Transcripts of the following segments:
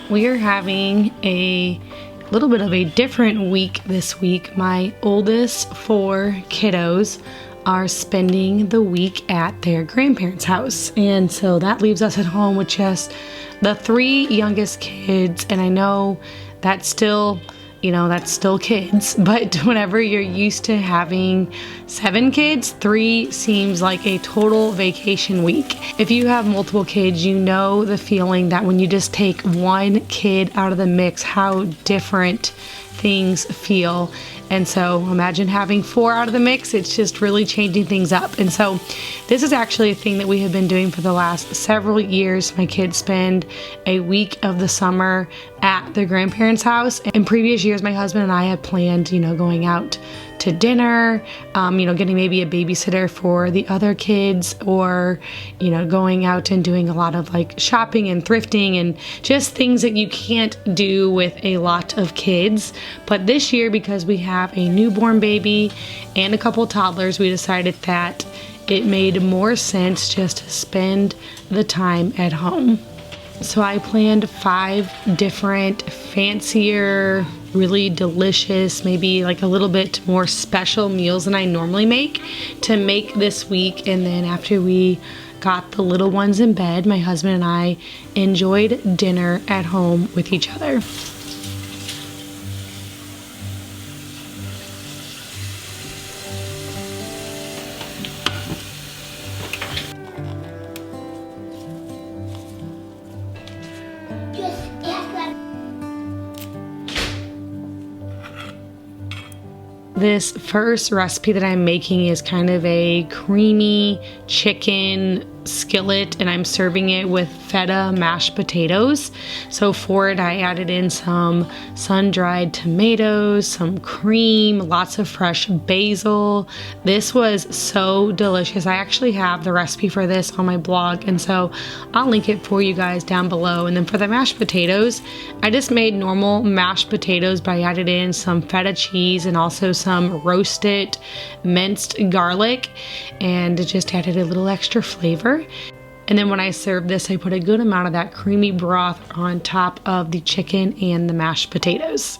We are having a little bit of a different week this week. My oldest 4 kiddos are spending the week at their grandparents' house. And so that leaves us at home with just the 3 youngest kids. And I know that's still, that's still kids, but whenever you're used to having 7 kids, 3 seems like a total vacation week. If you have multiple kids, you know the feeling that when you just take 1 kid out of the mix, how different things feel. And so imagine having 4 out of the mix. It's just really changing things up. And so this is actually a thing that we have been doing for the last several years. My kids spend a week of the summer at their grandparents' house. In previous years, my husband and I had planned, going out to dinner, getting maybe a babysitter for the other kids, or, going out and doing a lot of like shopping and thrifting and just things that you can't do with a lot of kids. But this year, because we have a newborn baby and a couple toddlers, we decided that it made more sense just to spend the time at home. So I planned 5 different fancier, really delicious, maybe like a little bit more special meals than I normally make to make this week. And then after we got the little ones in bed, my husband and I enjoyed dinner at home with each other. This first recipe that I'm making is kind of a creamy chicken skillet, and I'm serving it with feta mashed potatoes. So for it, I added in some sun-dried tomatoes, some cream, lots of fresh basil. This was so delicious. I actually have the recipe for this on my blog, and so I'll link it for you guys down below. And then for the mashed potatoes, I just made normal mashed potatoes, but I added in some feta cheese and also some roasted minced garlic, and it just added a little extra flavor. And then when I served this, I put a good amount of that creamy broth on top of the chicken and the mashed potatoes.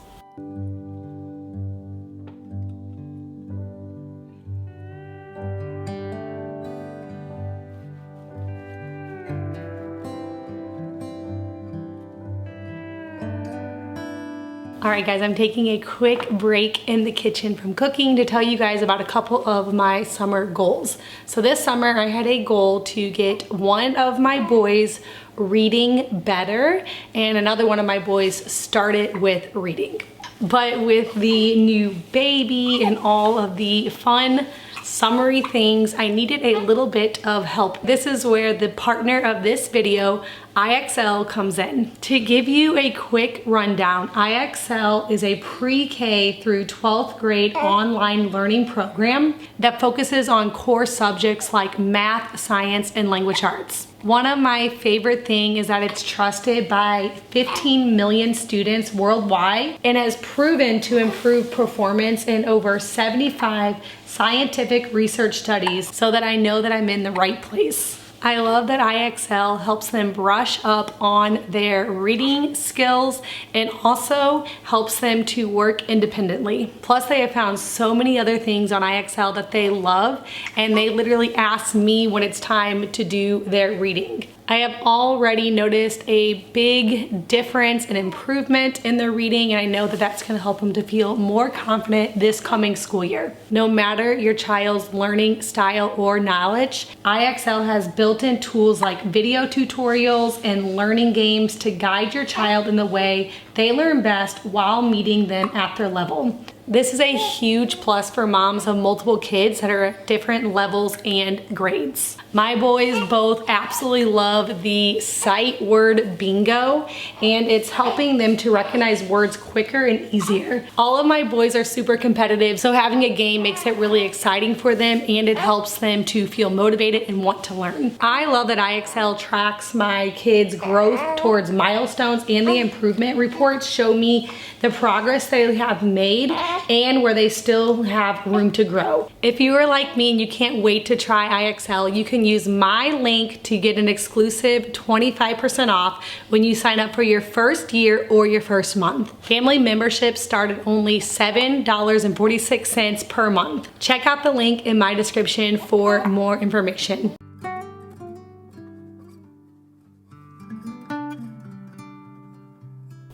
Alright guys, I'm taking a quick break in the kitchen from cooking to tell you guys about a couple of my summer goals. So this summer I had a goal to get one of my boys reading better and another one of my boys started with reading. But with the new baby and all of the fun summery things, I needed a little bit of help. This is where the partner of this video, IXL, comes in. To give you a quick rundown, IXL is a pre-K through 12th grade online learning program that focuses on core subjects like math, science, and language arts. One of my favorite things is that it's trusted by 15 million students worldwide and has proven to improve performance in over 75 scientific research studies, so that I know that I'm in the right place. I love that IXL helps them brush up on their reading skills and also helps them to work independently. Plus they have found so many other things on IXL that they love, and they literally ask me when it's time to do their reading. I have already noticed a big difference and improvement in their reading, and I know that that's going to help them to feel more confident this coming school year. No matter your child's learning style or knowledge, IXL has built-in tools like video tutorials and learning games to guide your child in the way they learn best while meeting them at their level. This is a huge plus for moms of multiple kids that are at different levels and grades. My boys both absolutely love the sight word bingo, and it's helping them to recognize words quicker and easier. All of my boys are super competitive, so having a game makes it really exciting for them, and it helps them to feel motivated and want to learn. I love that IXL tracks my kids' growth towards milestones, and the improvement reports show me the progress they have made and where they still have room to grow. If you are like me and you can't wait to try IXL, you can use my link to get an exclusive 25% off when you sign up for your first year or your first month. Family memberships start at only $7.46 per month. Check out the link in my description for more information.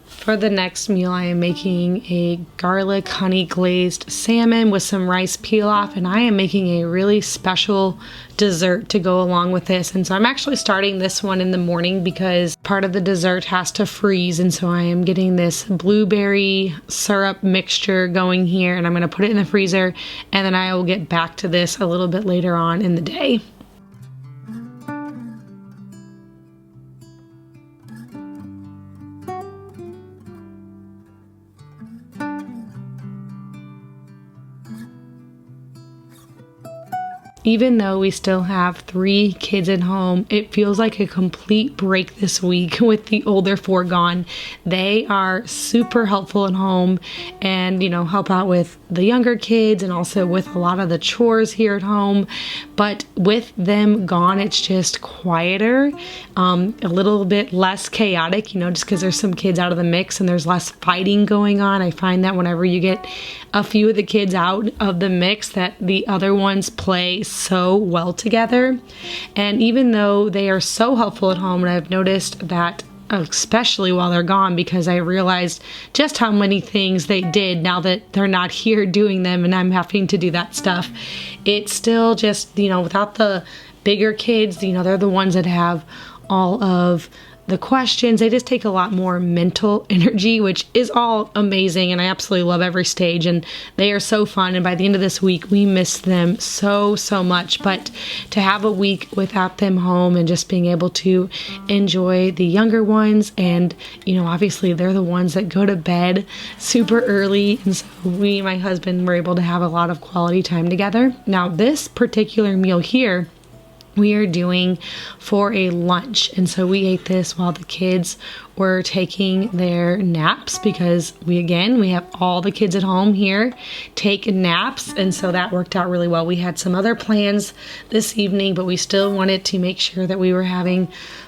For the next meal, I am making a garlic honey glazed salmon with some rice pilaf, and I am making a really special dessert to go along with this. And so I'm actually starting this one in the morning because part of the dessert has to freeze, and so I am getting this blueberry syrup mixture going here, and I'm going to put it in the freezer, and then I will get back to this a little bit later on in the day. Even though we still have 3 kids at home, it feels like a complete break this week with the older 4 gone. They are super helpful at home and, help out with the younger kids and also with a lot of the chores here at home. But with them gone, it's just quieter, a little bit less chaotic, just because there's some kids out of the mix and there's less fighting going on. I find that whenever you get a few of the kids out of the mix, that the other ones play so well together. And even though they are so helpful at home, and I've noticed that especially while they're gone, because I realized just how many things they did now that they're not here doing them and I'm having to do that stuff. It's still just, without the bigger kids, they're the ones that have all of the questions. They just take a lot more mental energy, which is all amazing, and I absolutely love every stage, and they are so fun. And by the end of this week, we miss them so much. But to have a week without them home and just being able to enjoy the younger ones, and obviously they're the ones that go to bed super early, and so we and my husband were able to have a lot of quality time together. Now, this particular meal here we are doing for a lunch, and so we ate this while the kids were taking their naps, because we have all the kids at home here take naps, and so that worked out really well. We had some other plans this evening, but we still wanted to make sure that we were having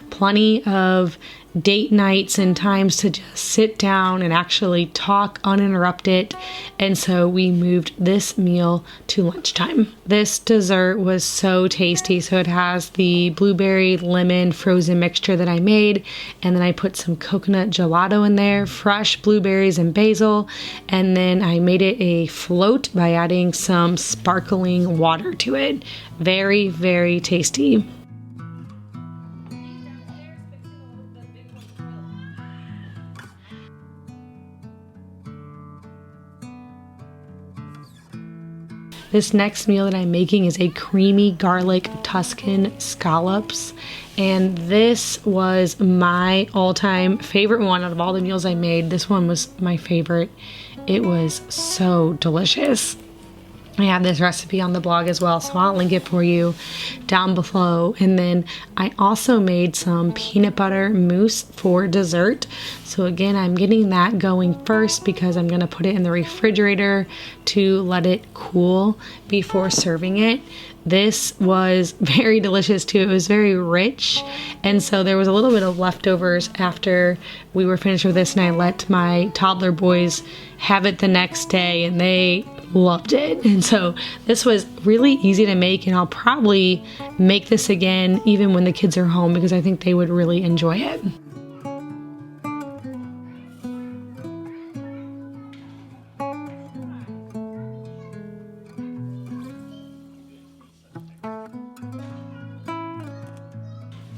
plenty of date nights and times to just sit down and actually talk uninterrupted, and so we moved this meal to lunchtime. This dessert was so tasty. So it has the blueberry lemon frozen mixture that I made, and then I put some coconut gelato in there, fresh blueberries and basil, and then I made it a float by adding some sparkling water to it. Very, very tasty. This next meal that I'm making is a creamy garlic Tuscan scallops, and this was my all-time favorite one out of all the meals I made. This one was my favorite. It was so delicious. I have this recipe on the blog as well, so I'll link it for you down below. And then I also made some peanut butter mousse for dessert. So again, I'm getting that going first because I'm going to put it in the refrigerator to let it cool before serving it. This was very delicious too. It was very rich, and so there was a little bit of leftovers after we were finished with this, and I let my toddler boys have it the next day, and they loved it. And so this was really easy to make, and I'll probably make this again even when the kids are home because I think they would really enjoy it.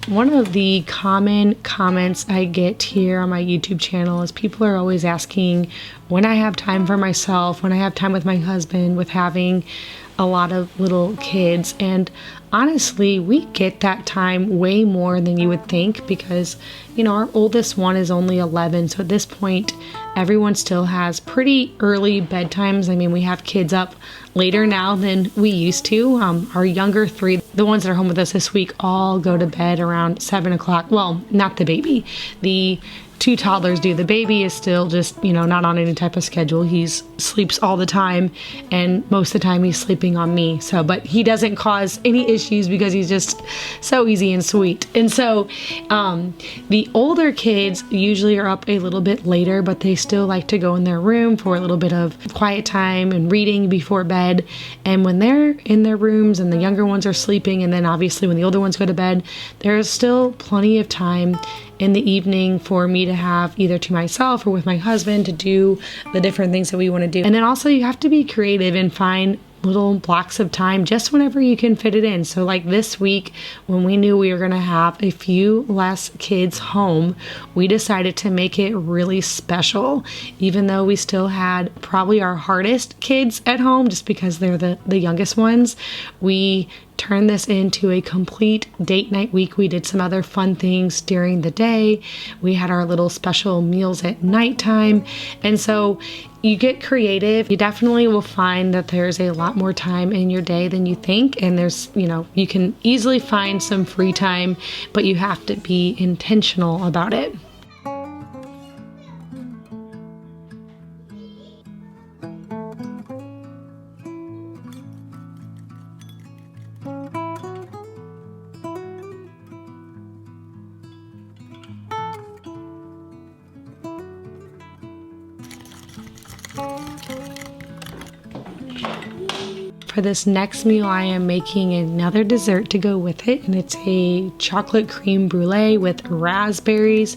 One of the common comments I get here on my YouTube channel is people are always asking when I have time for myself, when I have time with my husband, with having a lot of little kids. And honestly, we get that time way more than you would think because, you know, our oldest one is only 11. So at this point, everyone still has pretty early bedtimes. I mean, we have kids up later now than we used to. Our younger three, the ones that are home with us this week, all go to bed around 7 o'clock. Well, not the baby. The 2 toddlers do. The baby is still just, you know, not on any type of schedule. He sleeps all the time, and most of the time he's sleeping on me. So, but he doesn't cause any issues because he's just so easy and sweet. And so the older kids usually are up a little bit later, but they still like to go in their room for a little bit of quiet time and reading before bed. And when they're in their rooms and the younger ones are sleeping, and then obviously when the older ones go to bed, there's still plenty of time in the evening for me to have either to myself or with my husband to do the different things that we want to do. And then also you have to be creative and find little blocks of time just whenever you can fit it in. So like this week, when we knew we were going to have a few less kids home, we decided to make it really special, even though we still had probably our hardest kids at home just because they're the youngest ones. We turned this into a complete date night week. We did some other fun things during the day. We had our little special meals at nighttime. And so you get creative. You definitely will find that there's a lot more time in your day than you think. And there's, you know, you can easily find some free time, but you have to be intentional about it. For this next meal, I am making another dessert to go with it, and it's a chocolate creme brulee with raspberries.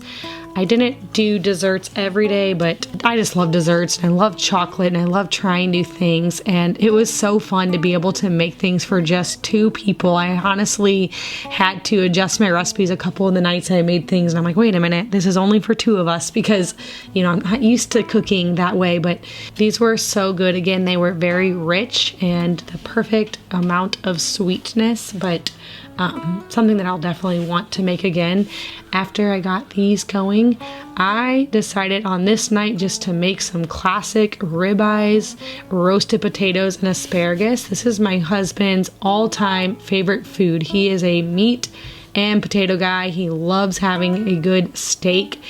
I didn't do desserts every day, but I just love desserts, and I love chocolate, and I love trying new things, and it was so fun to be able to make things for just 2 people. I honestly had to adjust my recipes a couple of the nights I made things, and I'm like, wait a minute, this is only for 2 of us because, you know, I'm not used to cooking that way, but these were so good. Again, they were very rich and the perfect amount of sweetness, but something that I'll definitely want to make again. After I got these going, I decided on this night just to make some classic ribeyes, roasted potatoes, and asparagus. This is my husband's all-time favorite food. He is a meat and potato guy. He loves having a good steak.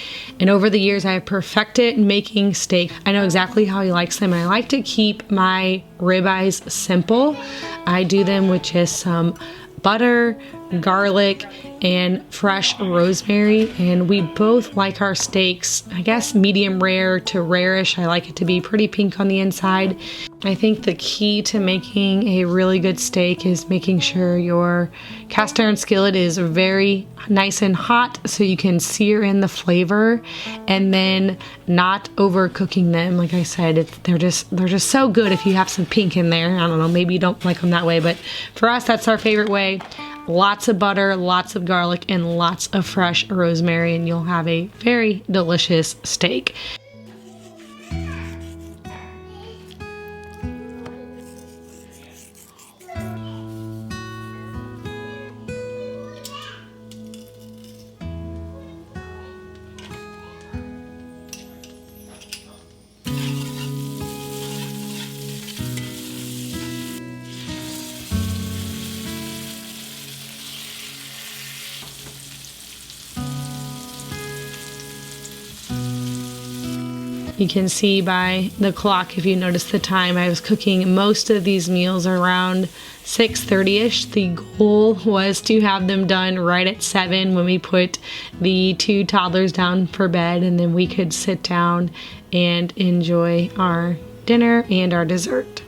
And over the years, I have perfected making steak. I know exactly how he likes them, and I like to keep my ribeyes simple. I do them with just some butter, garlic, and fresh rosemary, and we both like our steaks, I guess, medium rare to rarish. I like it to be pretty pink on the inside. I think the key to making a really good steak is making sure your cast iron skillet is very nice and hot so you can sear in the flavor, and then not overcooking them. Like I said, they're just so good if you have some pink in there. I don't know, maybe you don't like them that way, but for us, that's our favorite way. Lots of butter, lots of garlic, and lots of fresh rosemary, and you'll have a very delicious steak. You can see by the clock, if you notice the time, I was cooking most of these meals around 6:30ish. The goal was to have them done right at 7 when we put the 2 toddlers down for bed, and then we could sit down and enjoy our dinner and our dessert.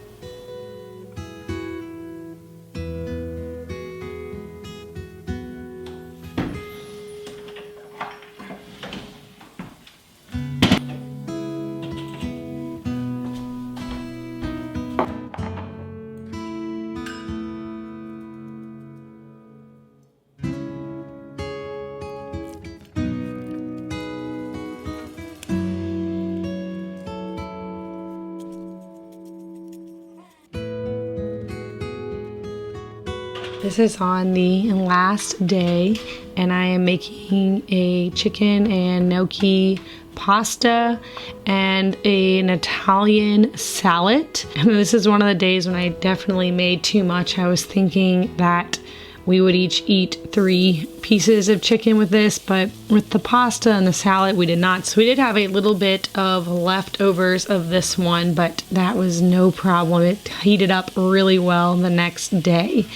This is on the last day, and I am making a chicken and gnocchi pasta and an Italian salad. And this is one of the days when I definitely made too much. I was thinking that we would each eat 3 pieces of chicken with this, but with the pasta and the salad, we did not. So we did have a little bit of leftovers of this one, but that was no problem. It heated up really well the next day.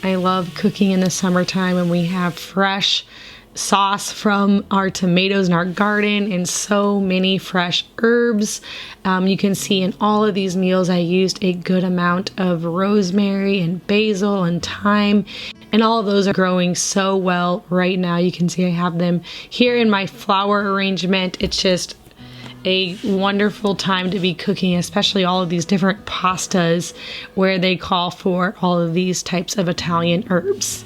I love cooking in the summertime, and we have fresh sauce from our tomatoes in our garden and so many fresh herbs. You can see in all of these meals I used a good amount of rosemary and basil and thyme, and all of those are growing so well right now. You can see I have them here in my flower arrangement. It's just a wonderful time to be cooking, especially all of these different pastas where they call for all of these types of Italian herbs.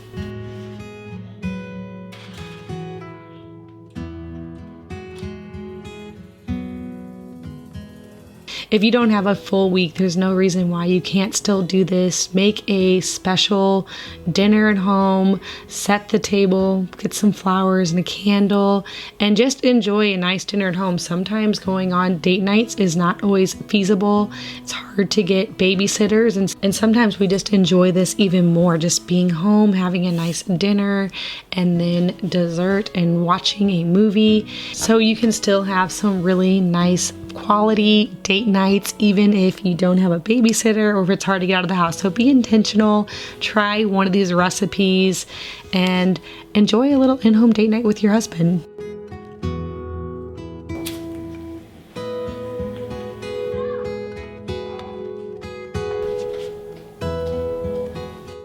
If you don't have a full week, there's no reason why you can't still do this. Make a special dinner at home, set the table, get some flowers and a candle, and just enjoy a nice dinner at home. Sometimes going on date nights is not always feasible. It's hard to get babysitters, and sometimes we just enjoy this even more, just being home, having a nice dinner, and then dessert and watching a movie. So you can still have some really nice quality date nights even if you don't have a babysitter or if it's hard to get out of the house. So be intentional, try one of these recipes, and enjoy a little in-home date night with your husband.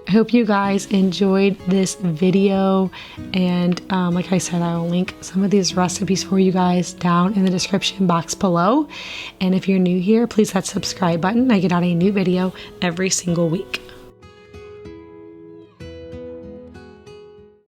I hope you guys enjoyed this video, and like I said, I will link some of these recipes for you guys down in the description box below. And if you're new here, please hit that subscribe button. I get out a new video every single week.